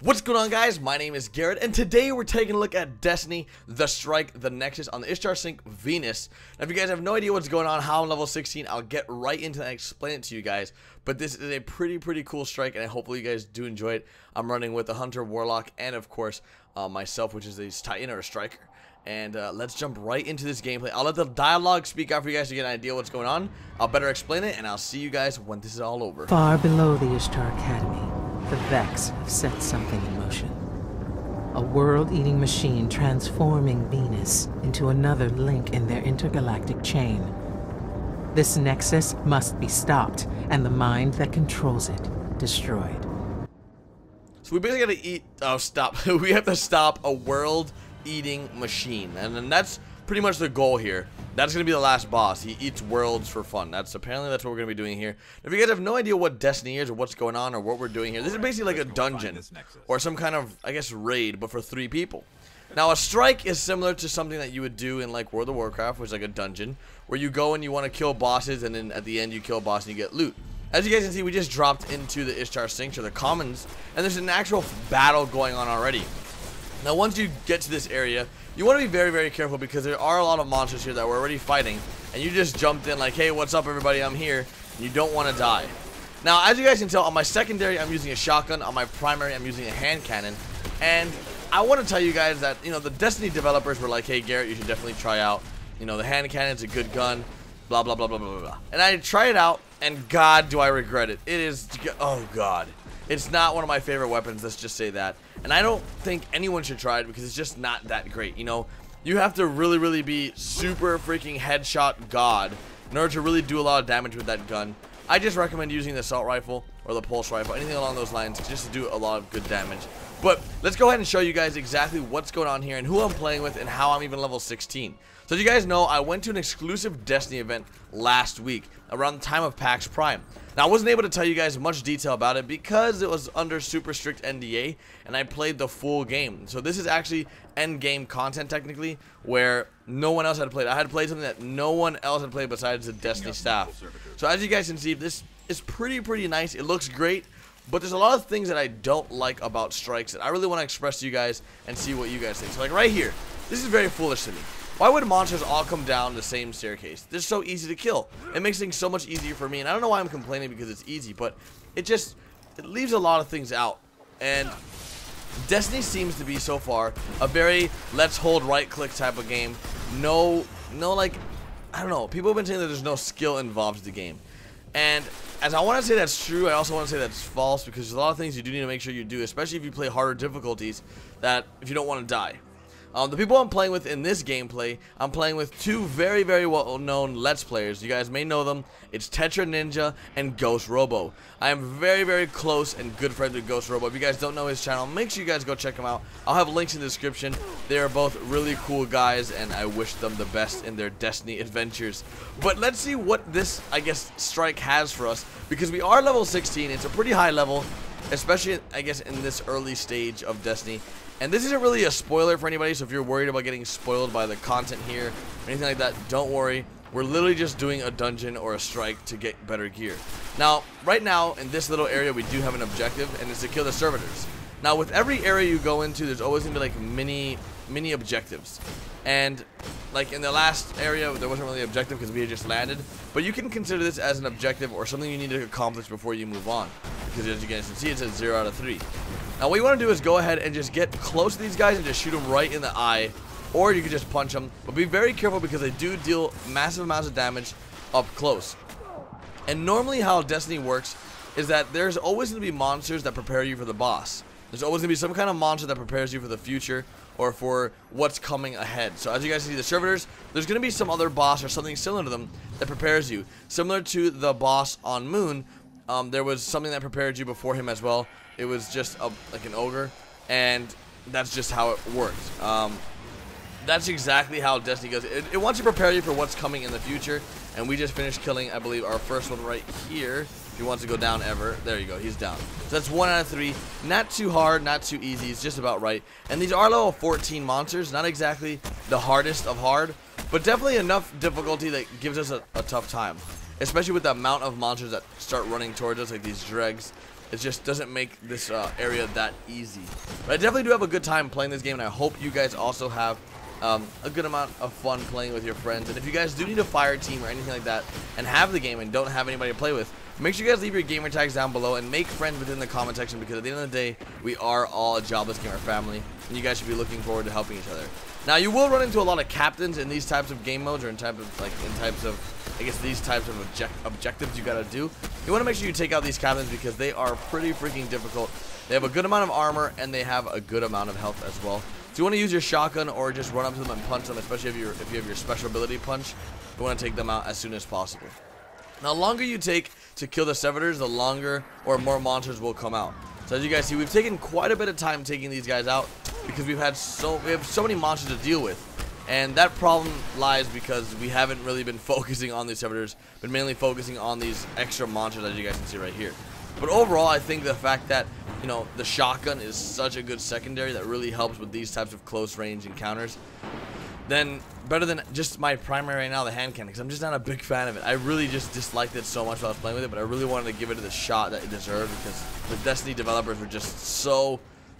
What's going on, guys? My name is Garrett, and today we're taking a look at Destiny, the Strike, the Nexus on the Ishtar Sync Venus. Now, if you guys have no idea what's going on, how I'm level 16, I'll get right into that and explain it to you guys. But this is a pretty cool strike, and hopefully you guys do enjoy it. I'm running with the Hunter, Warlock, and of course, myself, which is a Titan or a Striker. And let's jump right into this gameplay. I'll let the dialogue speak out for you guys to get an idea what's going on. I'll better explain it, and I'll see you guys when this is all over. Far below the Ishtar Academy, the Vex have set something in motion. A world-eating machine transforming Venus into another link in their intergalactic chain. This Nexus must be stopped, and the mind that controls it destroyed. So we basically gotta we have to stop a world-eating machine, and then that's pretty much the goal here. That's gonna be the last boss. He eats worlds for fun. Apparently that's what we're gonna be doing here. If you guys have no idea what Destiny is or what's going on or what we're doing here, this is basically like a dungeon or some kind of, I guess, raid, but for 3 people. Now, a strike is similar to something that you would do in like World of Warcraft, which is like a dungeon where you go and you want to kill bosses, and then at the end you kill a boss and you get loot. As you guys can see, we just dropped into the Ishtar Sync, or the Commons, and there's an actual battle going on already. Now, once you get to this area, you want to be very careful, because there are a lot of monsters here that we're already fighting, and you just jumped in like, hey, what's up everybody, I'm here, and you don't want to die. Now, as you guys can tell, on my secondary I'm using a shotgun, on my primary I'm using a hand cannon, and I want to tell you guys that, you know, the Destiny developers were like, hey Garrett, you should definitely try out, you know, the hand cannon's a good gun, blah blah blah blah blah blah. And I tried it out, and god do I regret it. It is, oh god, it's not one of my favorite weapons, let's just say that. And I don't think anyone should try it because it's just not that great. You know, you have to really be super freaking headshot god in order to really do a lot of damage with that gun. I just recommend using the assault rifle or the pulse rifle, anything along those lines, just to do a lot of good damage. But let's go ahead and show you guys exactly what's going on here and who I'm playing with and how I'm even level 16. So as you guys know, I went to an exclusive Destiny event last week around the time of PAX Prime. Now, I wasn't able to tell you guys much detail about it because it was under super strict NDA, and I played the full game. So this is actually end game content technically, where no one else had played. I had played something that no one else had played besides the Destiny staff. So as you guys can see, this is pretty nice. It looks great, but there's a lot of things that I don't like about strikes that I really want to express to you guys and see what you guys think. So like right here, this is very foolish to me. Why would monsters all come down the same staircase? They're so easy to kill. It makes things so much easier for me, and I don't know why I'm complaining because it's easy, but it leaves a lot of things out. And Destiny seems to be so far a very let's hold right click type of game. No like, I don't know, people have been saying that there's no skill involved in the game. And as I want to say that's true, I also want to say that's false, because there's a lot of things you do need to make sure you do, especially if you play harder difficulties, that if you don't want to die. The people I'm playing with in this gameplay, I'm playing with 2 very well-known Let's Players. You guys may know them. It's Tetra Ninja and Ghost Robo. I am very close and good friends with Ghost Robo. If you guys don't know his channel, make sure you guys go check him out. I'll have links in the description. They are both really cool guys, and I wish them the best in their Destiny adventures. But let's see what this, I guess, strike has for us, because we are level 16. It's a pretty high level, especially, I guess, in this early stage of Destiny. And this isn't really a spoiler for anybody, so if you're worried about getting spoiled by the content here or anything like that, don't worry. We're literally just doing a dungeon or a strike to get better gear. Now, right now, in this little area, we do have an objective, and it's to kill the servitors. Now, with every area you go into, there's always going to be like mini objectives. And like in the last area, there wasn't really an objective because we had just landed. But you can consider this as an objective or something you need to accomplish before you move on. Because as you guys can see, it says 0 out of 3. Now what you want to do is go ahead and just get close to these guys and just shoot them right in the eye. Or you can just punch them. But be very careful, because they do deal massive amounts of damage up close. And normally how Destiny works is that there's always going to be monsters that prepare you for the boss. There's always going to be some kind of monster that prepares you for the future or for what's coming ahead. So as you guys see, the servitors, there's going to be some other boss or something similar to them that prepares you. Similar to the boss on Moon, there was something that prepared you before him as well. It was just like an ogre, and that's just how it worked. That's exactly how Destiny goes. It wants to prepare you for what's coming in the future, and we just finished killing, I believe, our first one right here. If he wants to go down ever, there you go, he's down. So that's 1 out of 3. Not too hard, not too easy, it's just about right. And these are level 14 monsters, not exactly the hardest of hard, but definitely enough difficulty that gives us a tough time. Especially with the amount of monsters that start running towards us, like these dregs. it just doesn't make this area that easy. But I definitely do have a good time playing this game, and I hope you guys also have a good amount of fun playing with your friends. And if you guys do need a fire team or anything like that and have the game and don't have anybody to play with, make sure you guys leave your gamer tags down below and make friends within the comment section, because at the end of the day, we are all a jobless gamer family, and you guys should be looking forward to helping each other. Now, you will run into a lot of captains in these types of game modes, or in types of, I guess, these types of objectives you gotta do. You want to make sure you take out these captains because they are pretty freaking difficult. They have a good amount of armor and they have a good amount of health as well. So you want to use your shotgun or just run up to them and punch them, especially if you have your special ability punch. You want to take them out as soon as possible. Now, the longer you take to kill the servitors, the longer or more monsters will come out. So as you guys see, we've taken quite a bit of time taking these guys out because we have so many monsters to deal with. And that problem lies because we haven't really been focusing on these servitors, but mainly focusing on these extra monsters, as you guys can see right here. But overall, I think the fact that, you know, the shotgun is such a good secondary that really helps with these types of close range encounters, then better than just my primary right now, the hand cannon, because I'm just not a big fan of it. I really just disliked it so much while I was playing with it, but I really wanted to give it the shot that it deserved because the Destiny developers were just so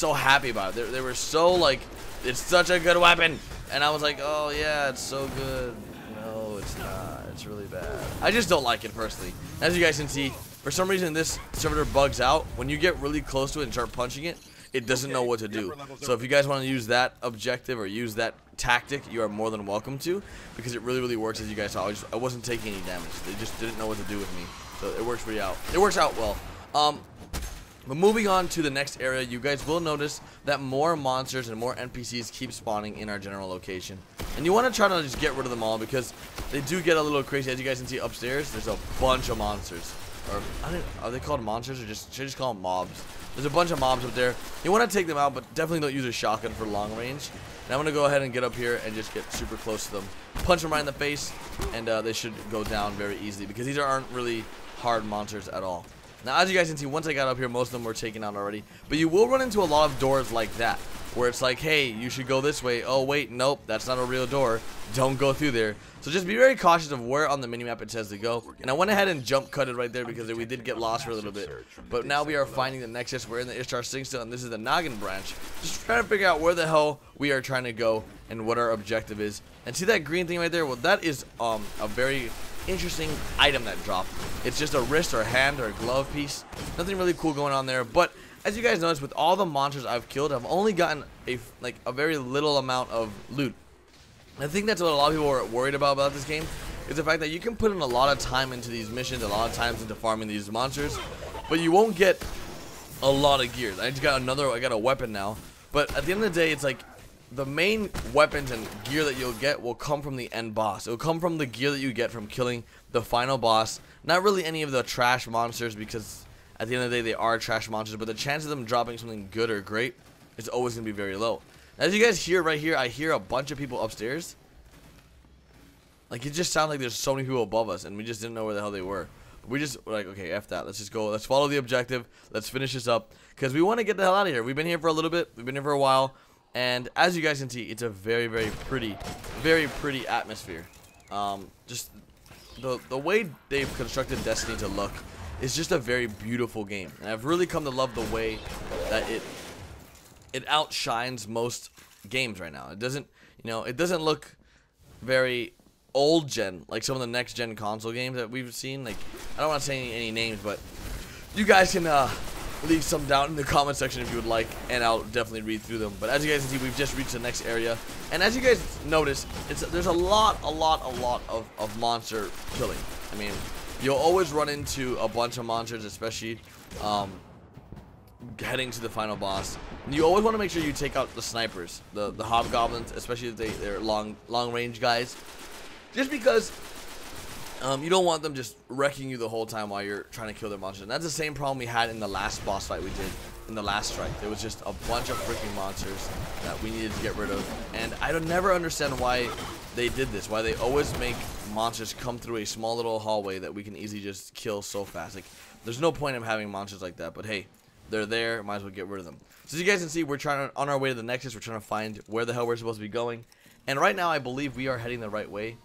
happy about it. They were so like, it's such a good weapon, and I was like, oh yeah, it's so good. No, it's not. It's really bad. I just don't like it personally. As you guys can see, for some reason this servitor bugs out. When you get really close to it and start punching it, it doesn't know what to do. So if you guys want to use that objective or use that tactic, you are more than welcome to, because it really works. As you guys saw, I wasn't taking any damage. They just didn't know what to do with me, so it works pretty out. It works out well. But moving on to the next area, you guys will notice that more monsters and more NPCs keep spawning in our general location, and you want to try to just get rid of them all because they do get a little crazy. As you guys can see upstairs, there's a bunch of monsters. Or are they called monsters, or should I just call them mobs? There's a bunch of mobs up there. You want to take them out, but definitely don't use a shotgun for long range. And I'm going to go ahead and get up here and just get super close to them. Punch them right in the face, and they should go down very easily because these aren't really hard monsters at all. Now, as you guys can see, once I got up here, most of them were taken out already. But you will run into a lot of doors like that, where it's like, hey, you should go this way. Oh, wait, nope, that's not a real door. Don't go through there. So just be very cautious of where on the minimap it says to go. And I went ahead and jump cutted right there because we did get lost for a little bit. But now we are finding the Nexus. We're in the Ishtar Sing still, and this is the Noggin branch. Just trying to figure out where the hell we are trying to go and what our objective is. And see that green thing right there? Well, that is a very interesting item that dropped. It's just a wrist or a hand or a glove piece. Nothing really cool going on there. But as you guys notice, with all the monsters I've killed, I've only gotten a very little amount of loot. I think that's what a lot of people are worried about this game, is the fact that you can put in a lot of time into these missions, a lot of times into farming these monsters, but you won't get a lot of gear. I got a weapon now, but at the end of the day, it's like the main weapons and gear that you'll get will come from the end boss. It will come from the gear that you get from killing the final boss, not really any of the trash monsters, because at the end of the day, they are trash monsters, but the chance of them dropping something good or great is always going to be very low. As you guys hear right here, I hear a bunch of people upstairs. Like, it just sounds like there's so many people above us, and we just didn't know where the hell they were. We just were like, okay, F that. Let's just go. Let's follow the objective. Let's finish this up, because we want to get the hell out of here. We've been here for a little bit. We've been here for a while, and as you guys can see, it's a very pretty atmosphere. Just the way they've constructed Destiny to look is just a very beautiful game, and I've really come to love the way that it outshines most games right now. It doesn't, it doesn't look very old gen like some of the next gen console games that we've seen. Like, I don't want to say any names, but you guys can leave some down in the comment section if you would like, and I'll definitely read through them. But as you guys can see, we've just reached the next area, and as you guys notice, there's a lot of monster killing. I mean, you'll always run into a bunch of monsters, especially heading to the final boss. And you always want to make sure you take out the snipers, the hobgoblins, especially if they're long range guys, just because you don't want them just wrecking you the whole time while you're trying to kill their monsters. And that's the same problem we had in the last boss fight we did in the last strike. There was just a bunch of freaking monsters that we needed to get rid of, and I don't never understand why they did this, why they always make monsters come through a small little hallway that we can easily just kill so fast. Like, there's no point in having monsters like that, but hey, they're there, might as well get rid of them. So as you guys can see, we're on our way to the Nexus. We're trying to find where the hell we're supposed to be going, and right now I believe we are heading the right way,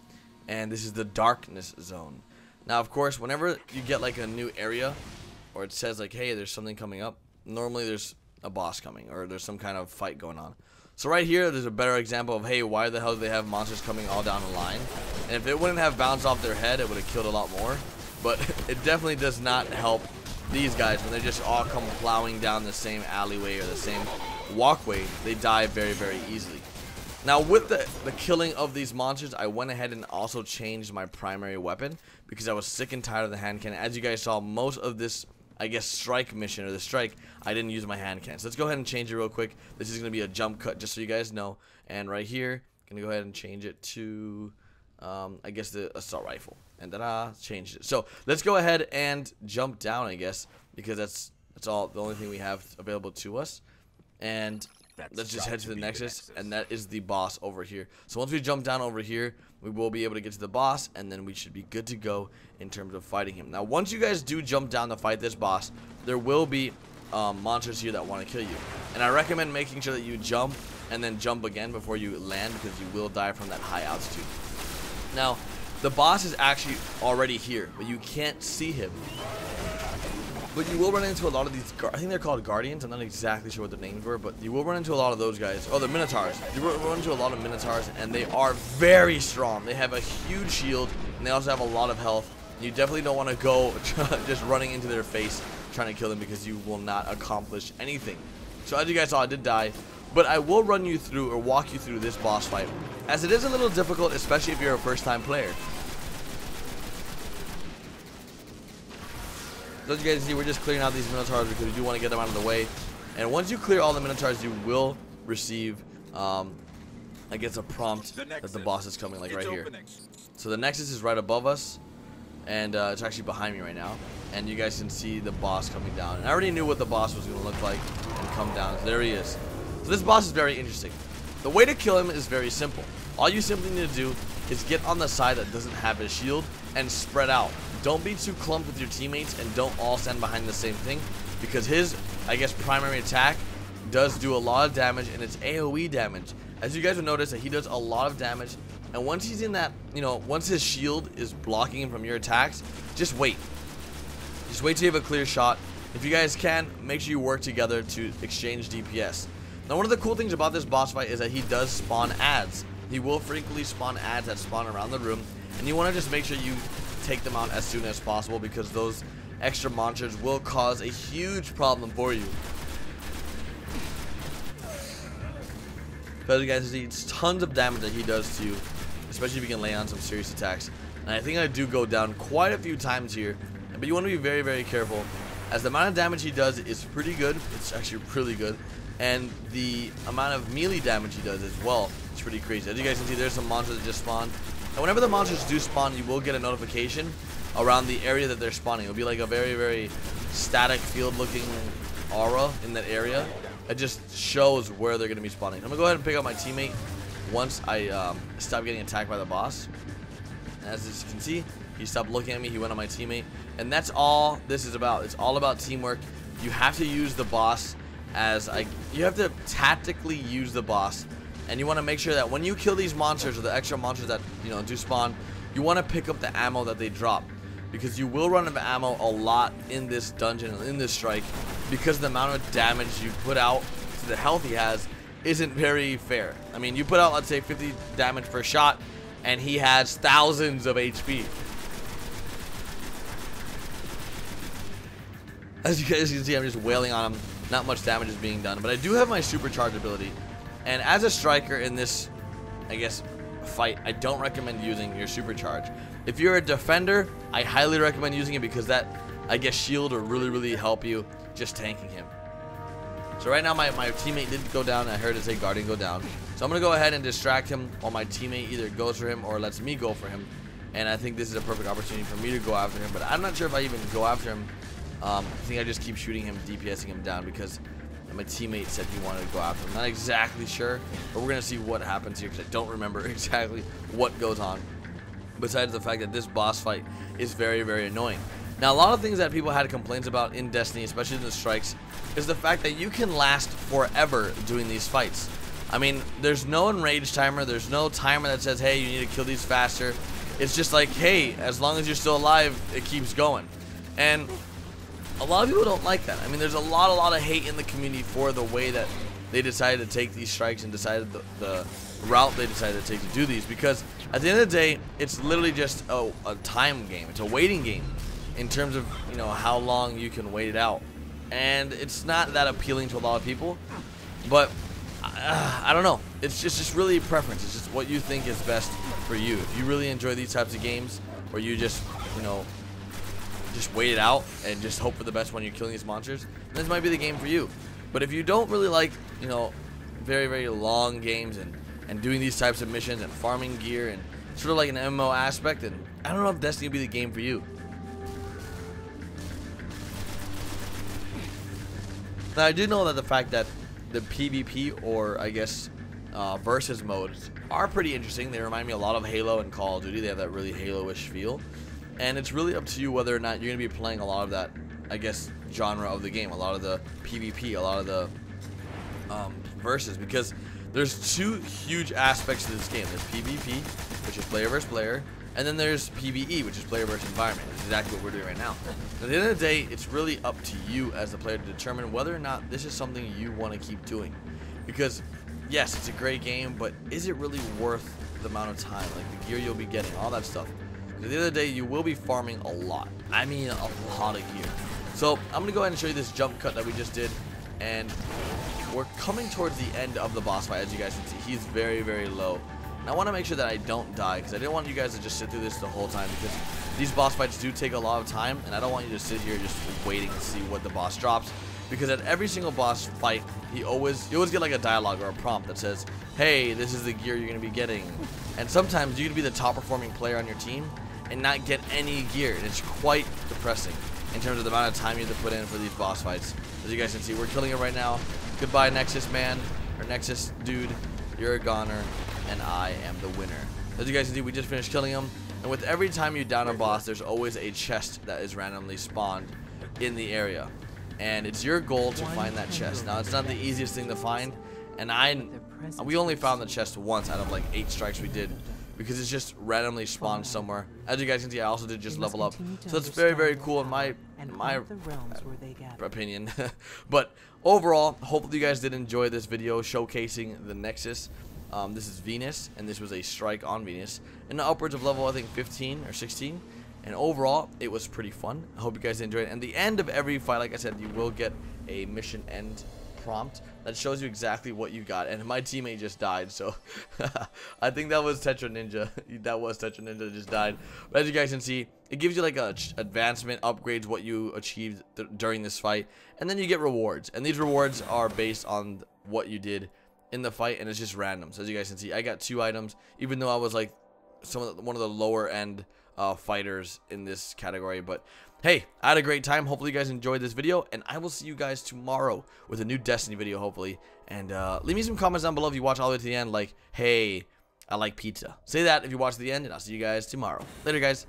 and this is the darkness zone. Now, of course, whenever you get like a new area, or it says like, hey, there's something coming up, normally there's a boss coming, or there's some kind of fight going on. So right here, there's a better example of, hey, why the hell do they have monsters coming all down the line? And if it wouldn't have bounced off their head, it would have killed a lot more. But it definitely does not help these guys when they just all come plowing down the same alleyway or the same walkway. They die very, very easily. Now with the killing of these monsters, I went ahead and also changed my primary weapon because I was sick and tired of the hand cannon. As you guys saw, most of this, I guess, strike mission or the strike, I didn't use my hand cannon. So let's go ahead and change it real quick. This is going to be a jump cut just so you guys know. And right here, going to go ahead and change it to, I guess, the assault rifle. And ta-da, changed it. So let's go ahead and jump down, I guess, because that's all the only thing we have available to us. And let's just head to the Nexus, and that is the boss over here. So once we jump down over here, we will be able to get to the boss, and then we should be good to go in terms of fighting him. Now, once you guys do jump down to fight this boss, there will be monsters here that want to kill you. And I recommend making sure that you jump and then jump again before you land, because you will die from that high altitude. Now, the boss is actually already here, but you can't see him. But you will run into a lot of these, I think they're called Guardians. I'm not exactly sure what the names were, but you will run into a lot of those guys. Oh, the Minotaurs. You will run into a lot of Minotaurs, and they are very strong. They have a huge shield, and they also have a lot of health. You definitely don't want to go just running into their face trying to kill them, because you will not accomplish anything. So as you guys saw, I did die, but I will run you through or walk you through this boss fight, as it is a little difficult, especially if you're a first-time player. As you guys see, we're just clearing out these Minotaurs because we do want to get them out of the way. And once you clear all the Minotaurs, you will receive, I guess, a prompt that the boss is coming, like right here. So the Nexus is right above us, and it's actually behind me right now. And you guys can see the boss coming down. And I already knew what the boss was going to look like and come down. So there he is. So this boss is very interesting. The way to kill him is very simple. All you simply need to do is get on the side that doesn't have his shield and spread out. Don't be too clumped with your teammates, and don't all stand behind the same thing, because his, I guess, primary attack does do a lot of damage, and it's AoE damage. As you guys will notice, that he does a lot of damage, and once he's in that, you know, once his shield is blocking him from your attacks, just wait. Just wait till you have a clear shot. If you guys can, make sure you work together to exchange DPS. Now, one of the cool things about this boss fight is that he does spawn ads. He will frequently spawn ads that spawn around the room, and you want to just make sure you take them out as soon as possible, because those extra monsters will cause a huge problem for you. But you guys see, it's tons of damage that he does to you, especially if you can lay on some serious attacks. And I think I do go down quite a few times here, but you want to be very, very careful, as the amount of damage he does is pretty good. It's actually really good, and the amount of melee damage he does as well is pretty crazy. As you guys can see, there's some monsters that just spawned. And whenever the monsters do spawn, you will get a notification around the area that they're spawning. It'll be like a very, very static field-looking aura in that area. It just shows where they're going to be spawning. I'm going to go ahead and pick up my teammate once I stop getting attacked by the boss. And as you can see, he stopped looking at me. He went on my teammate. And that's all this is about. It's all about teamwork. You have to use the boss as you have to tactically use the boss. And you want to make sure that when you kill these monsters, or the extra monsters that, you know, do spawn, you want to pick up the ammo that they drop, because you will run out of ammo a lot in this dungeon, in this strike, because the amount of damage you put out to the health he has isn't very fair. I mean, you put out, let's say, 50 damage per shot, and he has thousands of HP. As you guys can see, I'm just wailing on him. Not much damage is being done, but I do have my supercharge ability. And as a striker in this, I guess, fight, I don't recommend using your supercharge. If you're a defender, I highly recommend using it, because that, I guess, shield will really, really help you just tanking him. So right now my teammate did go down. I heard it say Guardian go down. So I'm going to go ahead and distract him while my teammate either goes for him or lets me go for him. And I think this is a perfect opportunity for me to go after him. But I'm not sure if I even go after him. I think I just keep shooting him, DPSing him down, because my teammate said he wanted to go after him. Not exactly sure, but we're going to see what happens here, because I don't remember exactly what goes on, besides the fact that this boss fight is very, very annoying. Now, a lot of things that people had complaints about in Destiny, especially in the strikes, is the fact that you can last forever doing these fights. I mean, there's no enrage timer. There's no timer that says, hey, you need to kill these faster. It's just like, hey, as long as you're still alive, it keeps going. And a lot of people don't like that. I mean, there's a lot of hate in the community for the way that they decided to take these strikes and decided the route they decided to take to do these, because at the end of the day, it's literally just a time game. It's a waiting game in terms of, you know, how long you can wait it out, and it's not that appealing to a lot of people. But I don't know, it's just really preference. It's just what you think is best for you. If you really enjoy these types of games where you just, you know, just wait it out and just hope for the best when you're killing these monsters, this might be the game for you. But if you don't really like, you know, very long games and doing these types of missions and farming gear and sort of like an MMO aspect, then I don't know if Destiny will be the game for you. Now, I do know that the fact that the PvP, or I guess versus modes, are pretty interesting. They remind me a lot of Halo and Call of Duty. They have that really Halo-ish feel. And it's really up to you whether or not you're going to be playing a lot of that, I guess, genre of the game. A lot of the PvP, a lot of the versus. Because there's two huge aspects to this game. There's PvP, which is player versus player. And then there's PvE, which is player versus environment. Which is exactly what we're doing right now. At the end of the day, it's really up to you as the player to determine whether or not this is something you want to keep doing. Because, yes, it's a great game, but is it really worth the amount of time? Like the gear you'll be getting, all that stuff. At the end of the day, you will be farming a lot. I mean, a lot of gear. So, I'm going to go ahead and show you this jump cut that we just did. And we're coming towards the end of the boss fight, as you guys can see. He's very low. And I want to make sure that I don't die, because I didn't want you guys to just sit through this the whole time, because these boss fights do take a lot of time, and I don't want you to sit here just waiting to see what the boss drops, because at every single boss fight, you always get like a dialogue or a prompt that says, hey, this is the gear you're going to be getting. And sometimes you can be the top performing player on your team and not get any gear, and it's quite depressing in terms of the amount of time you have to put in for these boss fights. As you guys can see, we're killing it right now. Goodbye, Nexus man, or Nexus dude. You're a goner, and I am the winner. As you guys can see, we just finished killing him, and with every time you down a boss, there's always a chest that is randomly spawned in the area, and it's your goal to find that chest. Now, it's not the easiest thing to find, and we only found the chest once out of like 8 strikes we did, because it's just randomly spawned somewhere. As you guys can see, I also did just level up, so it's very cool in my opinion. But overall, hopefully you guys did enjoy this video showcasing the Nexus. This is Venus, and this was a strike on Venus, and upwards of level, I think 15 or 16. And overall, it was pretty fun. I hope you guys enjoyed it. And the end of every fight, like I said, you will get a mission end prompt that shows you exactly what you got. And my teammate just died, so I think that was Tetra Ninja. That was Tetra Ninja that just died. But as you guys can see, it gives you like a advancement, upgrades what you achieved during this fight, and then you get rewards. And these rewards are based on what you did in the fight, and it's just random. So as you guys can see, I got 2 items, even though I was like one of the lower end fighters in this category. But hey, I had a great time. Hopefully you guys enjoyed this video, and I will see you guys tomorrow with a new Destiny video, hopefully. And leave me some comments down below if you watch all the way to the end, like, hey, I like pizza. Say that if you watch to the end, and I'll see you guys tomorrow. Later, guys.